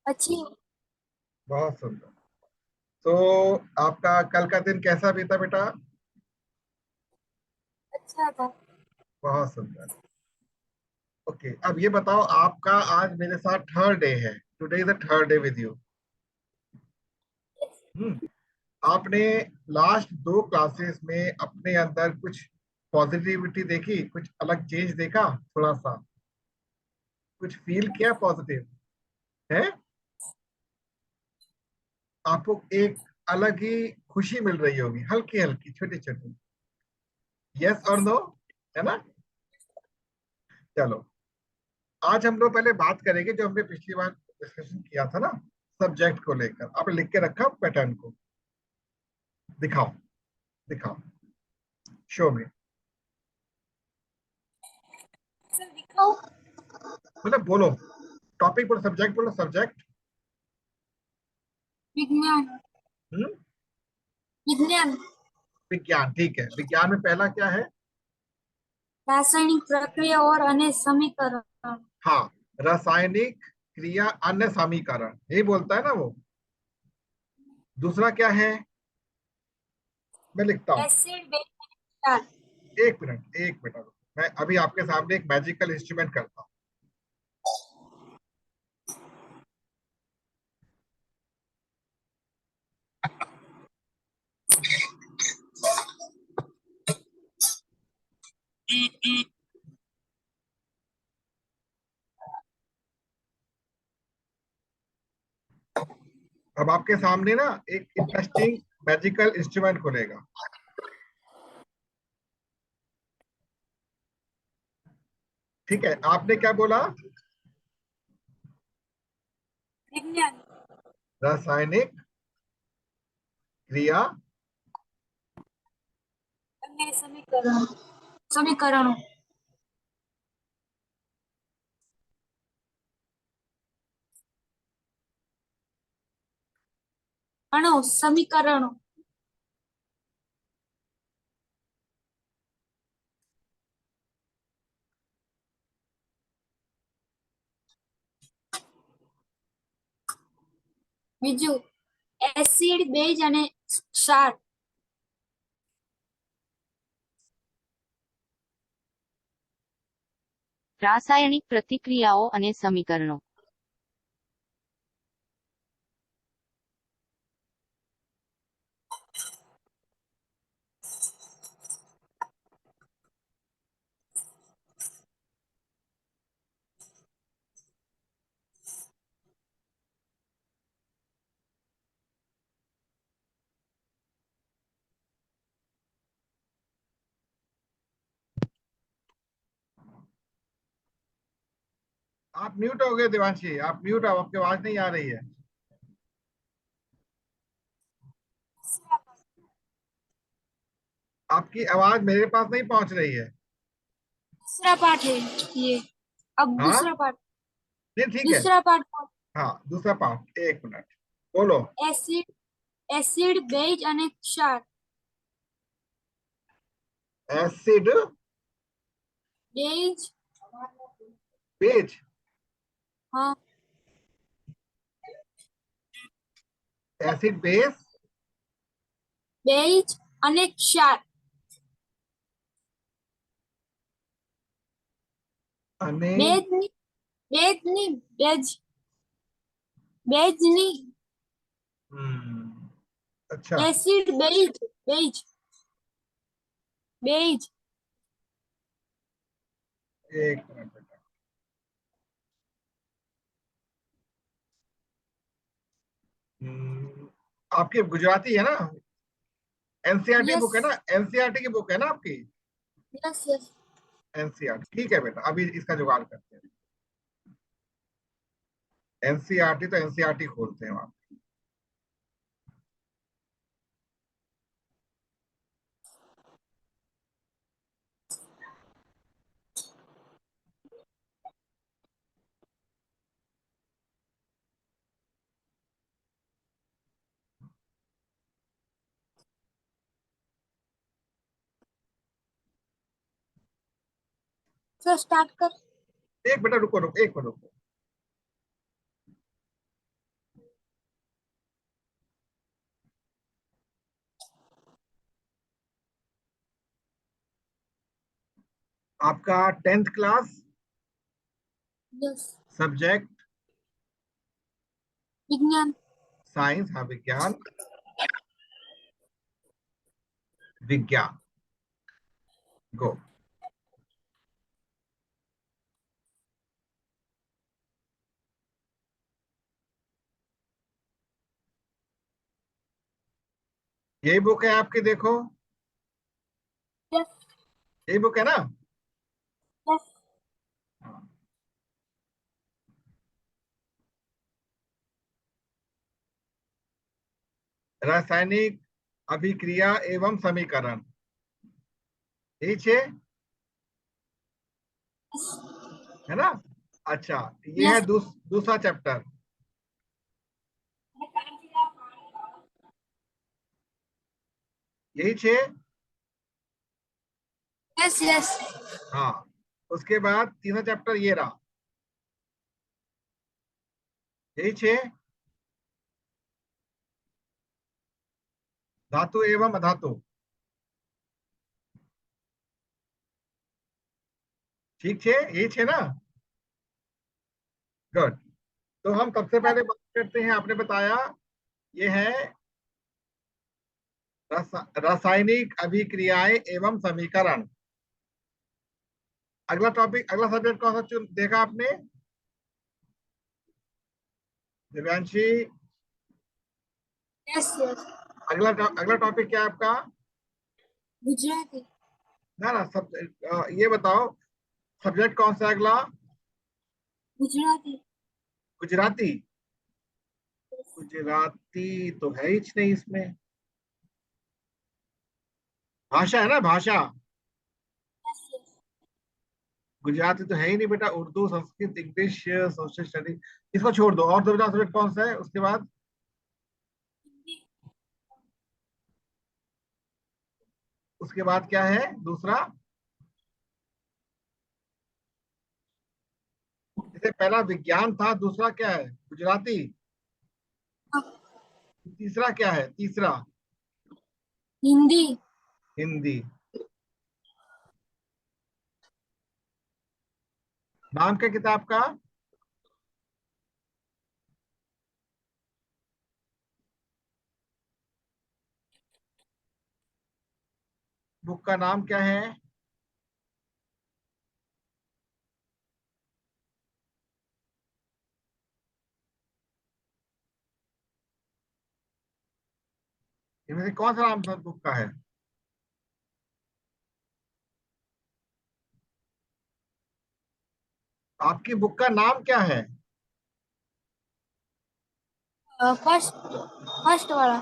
अच्छी। बहुत सुंदर। तो आपका कल का दिन कैसा बीता बेटा? अच्छा था। बहुत सुंदर। ओके, अब ये बताओ, आपका आज मेरे साथ थर्ड डे है। Today is the third day with you. Hmm. आपने लास्ट दो क्लासेस में अपने अंदर कुछ पॉजिटिविटी देखी, कुछ अलग चेंज देखा, थोड़ा सा कुछ फील किया पॉजिटिव है? आपको एक अलग ही खुशी मिल रही होगी, हल्की हल्की छोटी छोटी। यस और नो, है ना? चलो, आज हम लोग पहले बात करेंगे जो हमने पिछली बार डिस्कशन किया था ना, सब्जेक्ट को लेकर। आपने लिख के रखा पैटर्न को? दिखाओ, दिखाओ, शो में। सर दिखाओ। मतलब बोलो, टॉपिक बोलो, सब्जेक्ट बोलो, सब्जेक्ट। विज्ञान। हम्म। विज्ञान। विज्ञान, ठीक है। विज्ञान में पहला क्या है? रासायनिक प्रक्रिया और अन्य समीकरण। हाँ, रासायनिक क्रिया अन्य समीकरण, यही बोलता है ना वो। दूसरा क्या है? मैं लिखता हूँ। एसिड बेस चार। एक मिनट, एक मिनट, मैं अभी आपके सामने एक मैजिकल इंस्ट्रूमेंट करता हूँ। अब आपके सामने ना एक इंटरेस्टिंग मैजिकल इंस्ट्रूमेंट खुलेगा। ठीक है, आपने क्या बोला? विज्ञान। रासायनिक क्रिया। अन्य समीकरण। समीकरणों। अणु समीकरणों। બીજું એસિડ બેઝ અને ક્ષાર. રાસાયણિક પ્રતિક્રિયાઓ અને સમીકરણો. आप म्यूट हो गए देवांशी, आप म्यूट हो, आपकी आवाज नहीं आ रही है। आपकी आवाज मेरे पास नहीं पहुंच रही है। दूसरा पार्ट है ये. अब हाँ, दूसरा पार्ट. नहीं ठीक है। दूसरा पार्ट. हाँ, दूसरा पार्ट, एक मिनट, बोलो। एसिड. एसिड बेज અને ક્ષાર. Acid base. बेज। हाँ. एसिड बेस बेज અને ક્ષાર. अने। બેજ ની. બેજ ની. બેજ. બેજ ની. अच्छा, एसिड बेज. बेज. बेज. एक मिनट बेटा। आपकी गुजराती है ना? NCERT yes. बुक है ना? एनसीईआरटी की बुक है ना आपकी? Yes yes. एनसीईआरटी, ठीक है बेटा, अभी इसका जुगाड़ करते हैं। एनसीईआरटी तो एनसीईआरटी खोलते हैं आप। सर स्टार्ट कर. एक बेटा रुको रुको, एक मिनट रुको। आपका 10th क्लास, यस, सब्जेक्ट विज्ञान, साइंस, हाँ विज्ञान, विज्ञान, गो। यही बुक है आपकी, देखो यस, यही बुक है ना। यस, हाँ। रासायनिक अभिक्रिया एवं समीकरण, यही छे है ना। अच्छा, ये है यस, दूसरा चैप्टर, यही छे। यस, यस, हाँ, उसके बाद तीसरा चैप्टर ये रहा, यही छे। धातु एवं अधातु, ठीक छे, यही छे ना। गुड। तो हम सबसे पहले बात करते हैं, आपने बताया ये है रासायनिक अभिक्रियाएं एवं समीकरण। अगला टॉपिक, अगला सब्जेक्ट कौन सा चुन देखा आपने, दिव्यांशी? यस, यस, अगला टॉपिक क्या है आपका? गुजराती, ना ना, सब ये बताओ, सब्जेक्ट कौन सा है अगला? गुजराती, गुजराती। गुजराती तो है ही नहीं इसमें, भाषा है ना, भाषा। यस, यस, गुजराती तो है ही नहीं बेटा, Urdu, Sanskrit, English, social study, इसको छोड़ दो। और दो सब्जेक्ट कौन सा है उसके बाद? हिंदी, उसके बाद क्या है दूसरा? जैसे पहला विज्ञान था, दूसरा क्या है? गुजराती। तीसरा क्या है, तीसरा? हिंदी, हिंदी। नाम क्या किताब का? बुक का नाम क्या है? इनमें से कौन सा नाम बुक का है? आपकी बुक का नाम क्या है? फर्स्ट, फर्स्ट वाला,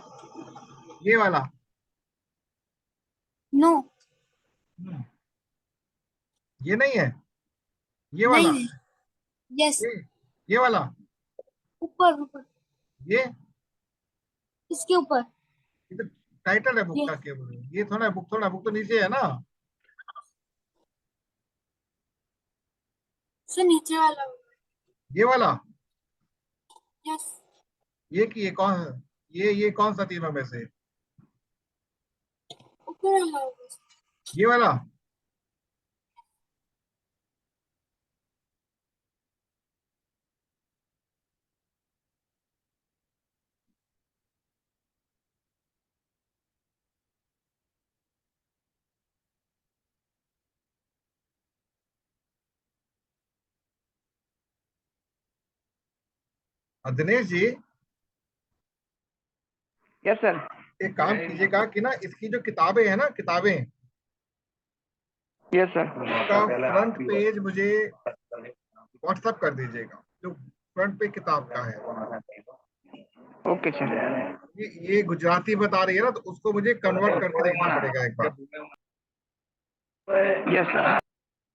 ये वाला? नो, हम्म, ये नहीं है, ये वाला? नहीं, यस, ये ये वाला? ऊपर, ऊपर, ये इसके ऊपर, ये तो टाइटल है बुक ये का केवल, ये थोड़ा बुक, थोड़ा बुक तो नीचे है ना। से नीचे वाला, ये वाला? यस, ये कि ये कौन, ये कौन सा तीनों में से? ऊपर वाला होगा। ये वाला? Dinesh ji, yes sir. एक काम कीजिएगा कि ना, इसकी जो किताबें हैं ना, किताबें, यस सर। उसका फ्रंट पेज मुझे व्हाट्सएप कर दीजिएगा, जो फ्रंट पे किताब का है। Okay sir. ये गुजराती बता रही है ना, तो उसको मुझे कन्वर्ट करके देखना पड़ेगा एक बार। Yes sir.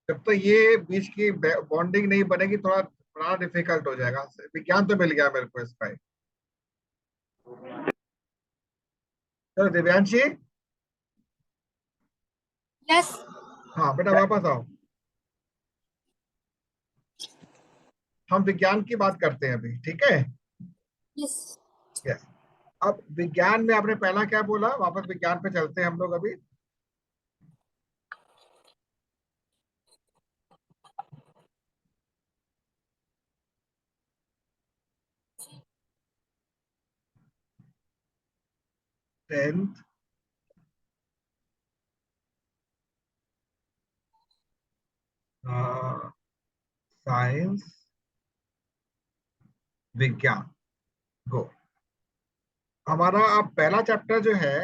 जब तक ये बीच की बॉन्डिंग नहीं बनेगी, थोड़ा बड़ा डिफिकल्ट हो जाएगा। विज्ञान तो मिल गया मेरे को इसका। चलो दिव्यांशी, यस, हाँ बेटा वापस आओ। हम विज्ञान की बात करते हैं अभी, ठीक है? Yes, yes. अब विज्ञान में आपने पहला क्या बोला, वापस विज्ञान पे चलते हैं हम लोग अभी। 10th साइंस विज्ञान। गो। हमारा अब पहला चैप्टर जो है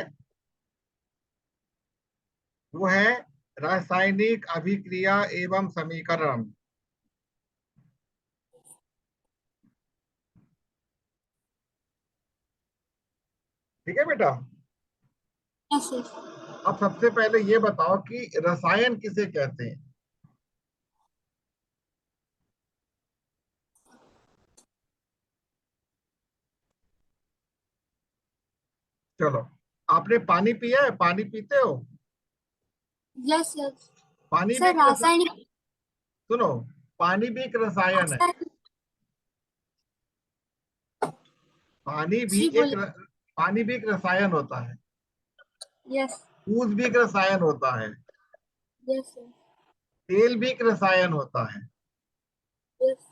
वो है रासायनिक अभिक्रिया एवं समीकरण। ठीक है बेटा। Yes yes. अब सबसे पहले ये बताओ कि रसायन किसे कहते हैं। चलो, आपने पानी पिया है? पानी पीते हो? Yes yes. पानी भी सर एक रासायनिक। सुनो, पानी भी एक रसायन है। सर पानी भी जी एक बोलिए। पानी भी एक रसायन होता है। यस दूध भी एक रसायन होता है। Yes sir. तेल भी एक रसायन होता है। यस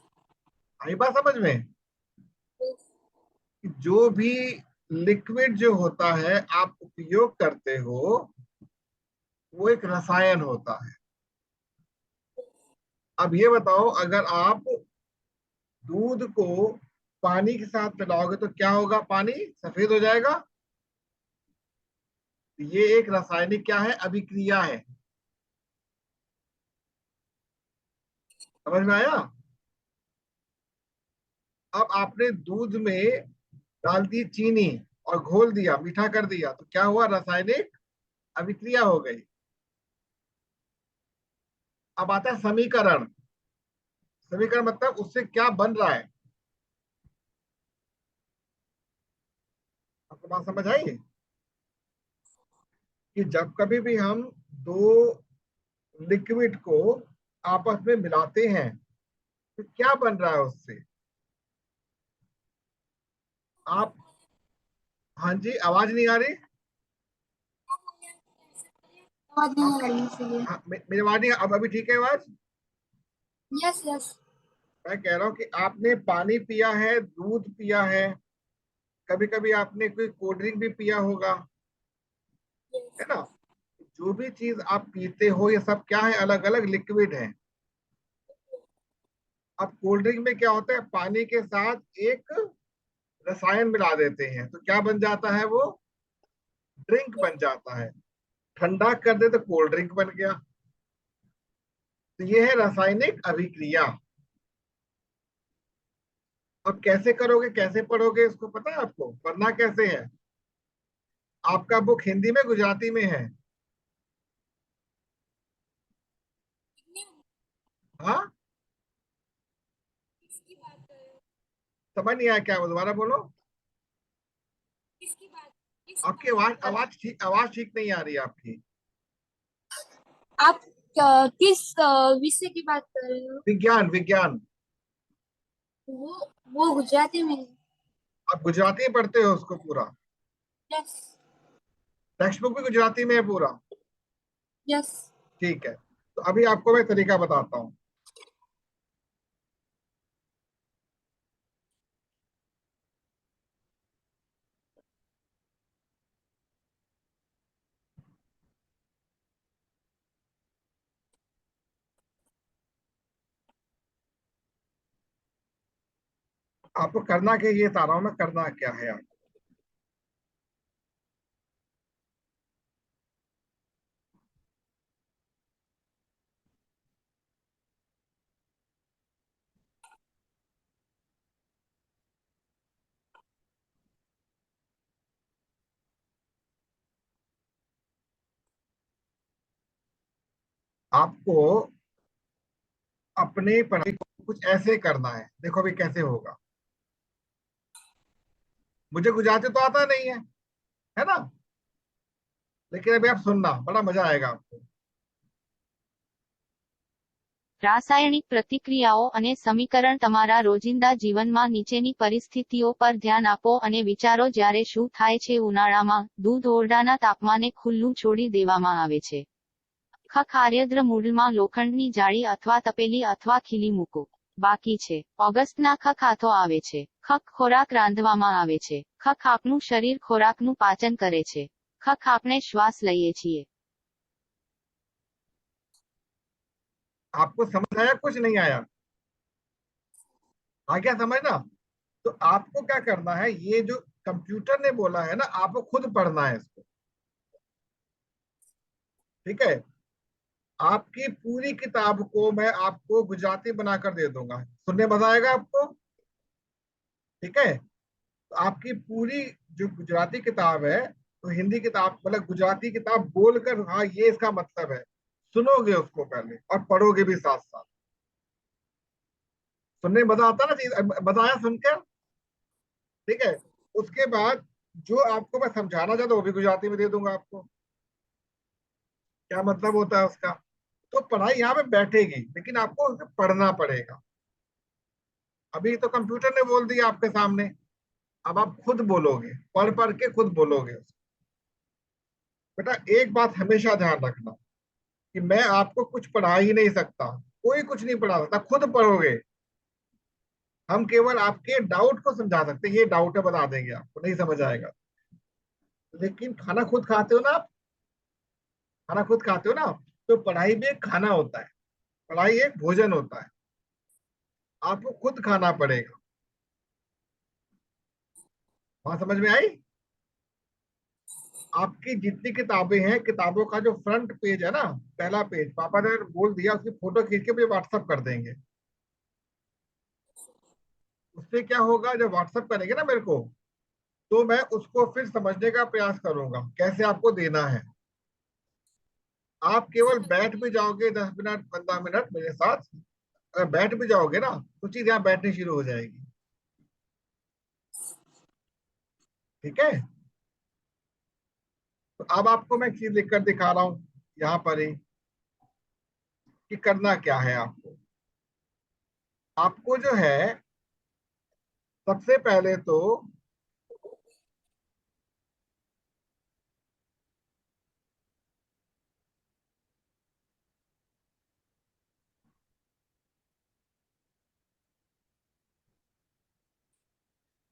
आई बात समझ में? यस। कि जो भी लिक्विड जो होता है आप उपयोग करते हो वो एक रसायन होता है। अब ये बताओ, अगर आप दूध को पानी के साथ मिलाओगे तो क्या होगा? पानी सफेद हो जाएगा। ये एक रासायनिक क्या है? अभिक्रिया है। समझ में आया? अब आपने दूध में डाल दी चीनी और घोल दिया, मीठा कर दिया, तो क्या हुआ? रासायनिक अभिक्रिया हो गई। अब आता है समीकरण। समीकरण मतलब उससे क्या बन रहा है। आपको बात समझ आई? कि जब कभी भी हम दो लिक्विड को आपस में मिलाते हैं तो क्या बन रहा है उससे। आप, हाँ जी, आवाज नहीं आ रही आवाज नहीं आ आपकी? रही है इसलिए। हाँ, मेरी आवाज नहीं, अब अभी ठीक है आवाज? Yes yes. मैं कह रहा हूँ कि आपने पानी पिया है, दूध पिया है, कभी कभी आपने कोई कोल्ड ड्रिंक भी पिया होगा, है ना? जो भी चीज आप पीते हो ये सब क्या है? अलग अलग लिक्विड है। अब कोल्ड ड्रिंक में क्या होता है? पानी के साथ एक रसायन मिला देते हैं तो क्या बन जाता है? वो ड्रिंक बन जाता है। ठंडा कर दे तो कोल्ड ड्रिंक बन गया। तो ये है रासायनिक अभिक्रिया। अब कैसे करोगे, कैसे पढ़ोगे, इसको पता है आपको? पढ़ना कैसे है? आपका बुक हिंदी में गुजराती में है? हाँ, समझ नहीं आया क्या? वो दोबारा बोलो। आपकी आवाज ठीक नहीं आ रही है आपकी। आप किस विषय की बात कर रहे हो? विज्ञान, विज्ञान। वो गुजराती में है। आप गुजराती में पढ़ते हो उसको पूरा? यस टेक्स्ट बुक भी गुजराती में है पूरा? यस। ठीक है, तो अभी आपको मैं तरीका बताता हूँ। आपको करना क्या, ये बता रहा हूँ मैं, करना क्या है। आपको अपने पढ़ाई को कुछ ऐसे करना है। देखो अभी कैसे होगा। मुझे गुजराती तो आता नहीं है ना? लेकिन अभी आप सुनना, बड़ा मजा आएगा आपको। રાસાયણિક પ્રતિક્રિયાઓ અને સમીકરણ તમારા રોજિંદા જીવનમાં નીચેની પરિસ્થિતિઓ પર ધ્યાન આપો અને વિચારો જ્યારે શું થાય છે ઉનાળામાં દૂધ ઓરડાના તાપમાને ખુલ્લું છોડી દેવામાં આવે છે. આખા કાર્યદ્ર મૂળમાં લોખંડની જાળી અથવા તપેલી અથવા ખીલી મૂકો. બાકી છે. ઓગસ્ટના ખખ હાથો આવે છે. ખખ ખોરાક રાંધવામાં આવે છે. ખખ આપનું શરીર ખોરાકનું પાચન કરે છે. ખખ આપણે શ્વાસ લઈએ છીએ. आपको समझ आया, कुछ नहीं आया? आ गया समझ ना? तो आपको क्या करना है, ये जो कंप्यूटर ने बोला है ना, आपको खुद पढ़ना है इसको। ठीक है, आपकी पूरी किताब को मैं आपको गुजराती बनाकर दे दूंगा, सुनने मजा आएगा आपको। ठीक है, तो आपकी पूरी जो गुजराती किताब है, तो हिंदी किताब मतलब गुजराती किताब बोलकर, हाँ ये इसका मतलब है, सुनोगे उसको पहले और पढ़ोगे भी साथ साथ। सुनने में मजा आता ना, चीज मजा आया सुनकर? ठीक है, उसके बाद जो आपको मैं समझाना चाहता हूँ वो भी गुजराती में दे दूंगा आपको, क्या मतलब होता है उसका। तो पढ़ाई यहाँ पे बैठेगी, लेकिन आपको उसे पढ़ना पड़ेगा। अभी तो कंप्यूटर ने बोल दिया आपके सामने, अब आप खुद बोलोगे, पढ़ पढ़ के खुद बोलोगे। बेटा एक बात हमेशा ध्यान रखना कि मैं आपको कुछ पढ़ा ही नहीं सकता, कोई कुछ नहीं पढ़ा सकता, खुद पढ़ोगे। हम केवल आपके डाउट को समझा सकते हैं, ये डाउट है बता देंगे, आपको नहीं समझ आएगा। लेकिन खाना खुद खाते हो ना आप, खाना खुद खाते हो ना, तो पढ़ाई भी एक खाना होता है, पढ़ाई एक भोजन होता है, आपको खुद खाना पड़ेगा। वहां समझ में आई? आपकी जितनी किताबें हैं, किताबों का जो फ्रंट पेज है ना, पहला पेज पापा ने बोल दिया, उसकी फोटो खींच के मुझे व्हाट्सअप कर देंगे। उससे क्या होगा, जब व्हाट्सअप करेंगे ना मेरे को, तो मैं उसको फिर समझने का प्रयास करूंगा कैसे आपको देना है। आप केवल बैठ भी जाओगे 10 मिनट 15 मिनट मेरे साथ, अगर बैठ भी जाओगे ना, तो चीज यहाँ बैठनी शुरू हो जाएगी। ठीक है, तो अब आपको मैं चीज लिखकर दिखा रहा हूं यहाँ पर ही कि करना क्या है आपको। आपको जो है सबसे पहले तो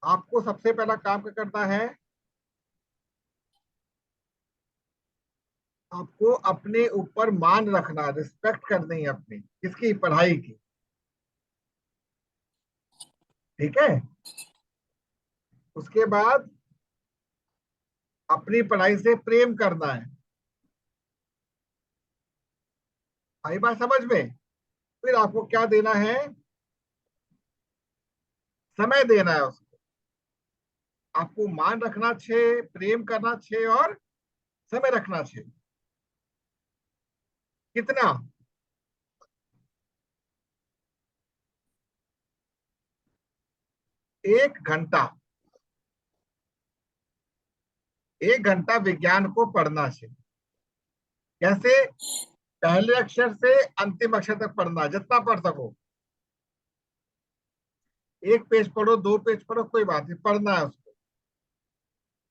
आपको सबसे पहला काम क्या करना है, आपको अपने ऊपर मान रखना, रिस्पेक्ट करनी है अपनी, किसकी? पढ़ाई की। ठीक है, उसके बाद अपनी पढ़ाई से प्रेम करना है। आई बात समझ में? फिर आपको क्या देना है, समय देना है उसको। आपको मान रखना छे, प्रेम करना छे और समय रखना छे। कितना? 1 घंटा, 1 घंटा विज्ञान को पढ़ना चाहिए। कैसे? पहले अक्षर से अंतिम अक्षर तक पढ़ना, जितना पढ़ सको। 1 पेज पढ़ो, 2 पेज पढ़ो, कोई बात नहीं, पढ़ना है उसको।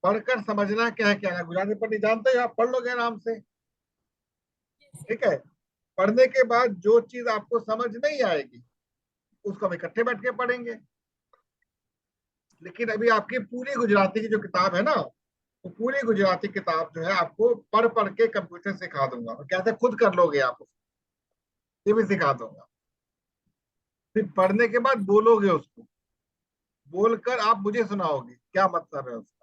पढ़कर समझना क्या है क्या है। गुजराती पढ़नी जानते हो आप, पढ़ लोगे आराम से। ठीक है, पढ़ने के बाद जो चीज आपको समझ नहीं आएगी उसको हम इकट्ठे बैठ के पढ़ेंगे। लेकिन अभी आपकी पूरी गुजराती की जो किताब है ना, तो पूरी गुजराती किताब जो है आपको पढ़ पढ़ के कंप्यूटर सिखा दूंगा, और कैसे खुद कर लोगे आप उसको, ये भी सिखा दूंगा। फिर पढ़ने के बाद बोलोगे उसको, बोलकर आप मुझे सुनाओगे क्या मतलब है उसका।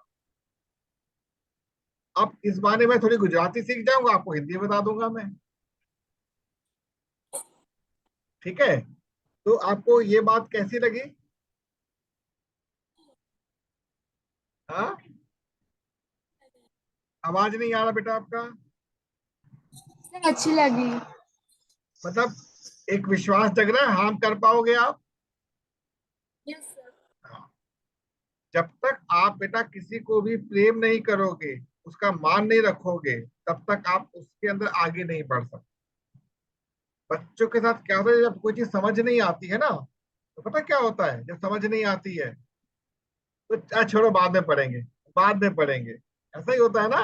अब इस बहाने में थोड़ी गुजराती सीख जाऊंगा, आपको हिंदी बता दूंगा मैं। ठीक है, तो आपको ये बात कैसी लगी? हाँ, आवाज नहीं आ रहा बेटा आपका? अच्छी लगी। मतलब एक विश्वास जग रहा है, हाँ कर पाओगे आप? Yes sir. हाँ। जब तक आप बेटा किसी को भी प्रेम नहीं करोगे, उसका मान नहीं रखोगे, तब तक आप उसके अंदर आगे नहीं बढ़ सकते। बच्चों के साथ क्या होता है, जब कोई चीज समझ नहीं आती है ना, तो पता क्या होता है, जब समझ नहीं आती है तो छोड़ो बाद में पढ़ेंगे, बाद में पढ़ेंगे, ऐसा ही होता है ना।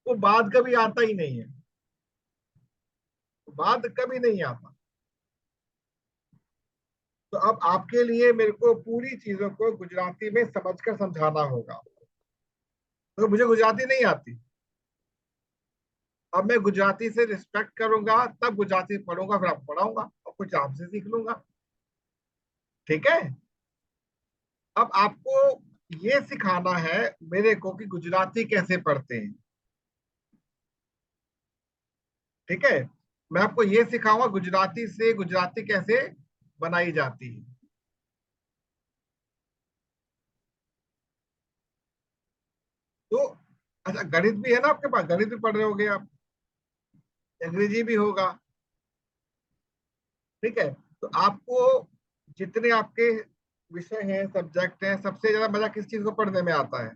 वो बाद कभी आता ही नहीं है, बाद कभी नहीं आता। तो अब आपके लिए मेरे को पूरी चीजों को गुजराती में समझकर समझाना होगा, तो मुझे गुजराती नहीं आती। अब मैं गुजराती से रिस्पेक्ट करूंगा, तब गुजराती पढ़ूंगा, फिर आपको पढ़ाऊंगा और कुछ आपसे सीख लूंगा। ठीक है। अब आपको ये सिखाना है मेरे को कि गुजराती कैसे पढ़ते हैं। ठीक है। मैं आपको ये सिखाऊंगा गुजराती से गुजराती कैसे बनाई जाती है। तो अच्छा, गणित भी है ना आपके पास, गणित भी पढ़ रहे होगे आप, अंग्रेजी भी होगा। ठीक है। तो आपको जितने आपके विषय हैं, सब्जेक्ट हैं, सबसे ज्यादा मजा किस चीज को पढ़ने में आता है?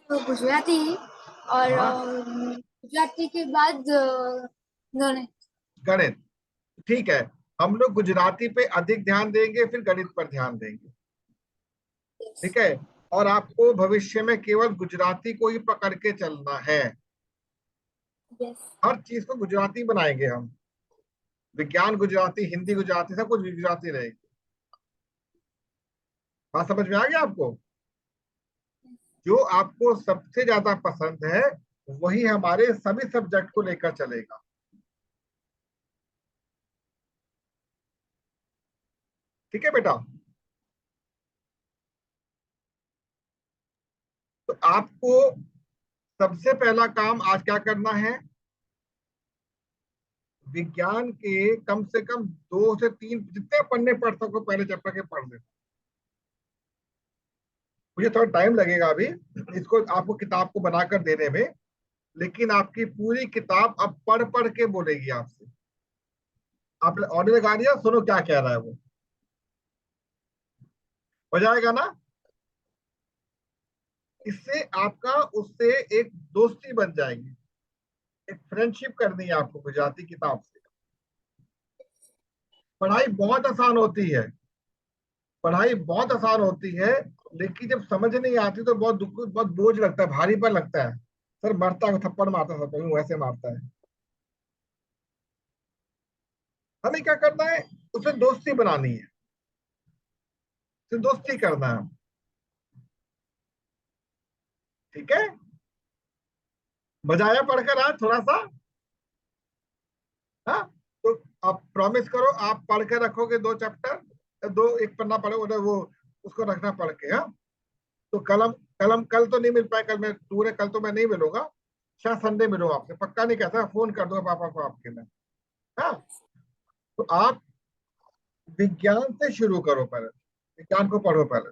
तो गुजराती और हाँ, गुजराती के बाद गणित। गणित। ठीक है। हम लोग गुजराती पे अधिक ध्यान देंगे, फिर गणित पर ध्यान देंगे। ठीक है। और आपको भविष्य में केवल गुजराती को ही पकड़ के चलना है। यस। हर चीज को गुजराती बनाएंगे हम। विज्ञान गुजराती, हिंदी गुजराती, सब कुछ गुजराती रहेगी। बात समझ में आ गया आपको? जो आपको सबसे ज्यादा पसंद है वही हमारे सभी सब्जेक्ट को लेकर चलेगा। ठीक है बेटा। तो आपको सबसे पहला काम आज क्या करना है? विज्ञान के कम से कम 2 से 3 जितने पढ़ने पढ़ सको पहले चैप्टर के पढ़ लेना। मुझे थोड़ा टाइम लगेगा अभी इसको आपको किताब को बनाकर देने में, लेकिन आपकी पूरी किताब अब पढ़ पढ़ के बोलेगी आपसे। आप ऑडियो लगा दिया, सुनो क्या कह रहा है वो, हो जाएगा ना? इससे आपका उससे एक दोस्ती बन जाएगी, एक फ्रेंडशिप करनी है आपको गुजराती किताब से। पढ़ाई बहुत आसान होती है, पढ़ाई बहुत आसान होती है, लेकिन जब समझ नहीं आती तो बहुत दुख, बहुत बोझ लगता है, भारी पर लगता है। सर मरता है, थप्पड़ मारता है, सर वैसे मारता है। हमें क्या करना है? उससे दोस्ती बनानी है, उससे दोस्ती करना है। ठीक है। मजा आया पढ़कर आज थोड़ा सा? हाँ। तो आप प्रॉमिस करो, आप पढ़ के रखोगे 2 चैप्टर, एक पन्ना पढ़ोगे वो, उसको रखना पढ़ के। हाँ। तो कलम, कल तो नहीं मिल पाए, कल मैं दूर है, कल तो मैं नहीं मिलूंगा, शायद संडे मिलूंगा आपसे, पक्का नहीं कहता, फोन कर दूंगा पापा को आपके मैं। हाँ। तो आप विज्ञान से शुरू करो पहले, विज्ञान को पढ़ो पहले।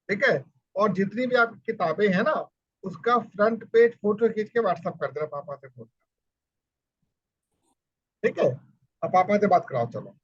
ठीक है। और जितनी भी आपकी किताबें हैं ना, उसका फ्रंट पेज फोटो खींच के व्हाट्सअप कर देना पापा से फोटो। ठीक है। अब पापा से बात कराओ चलो।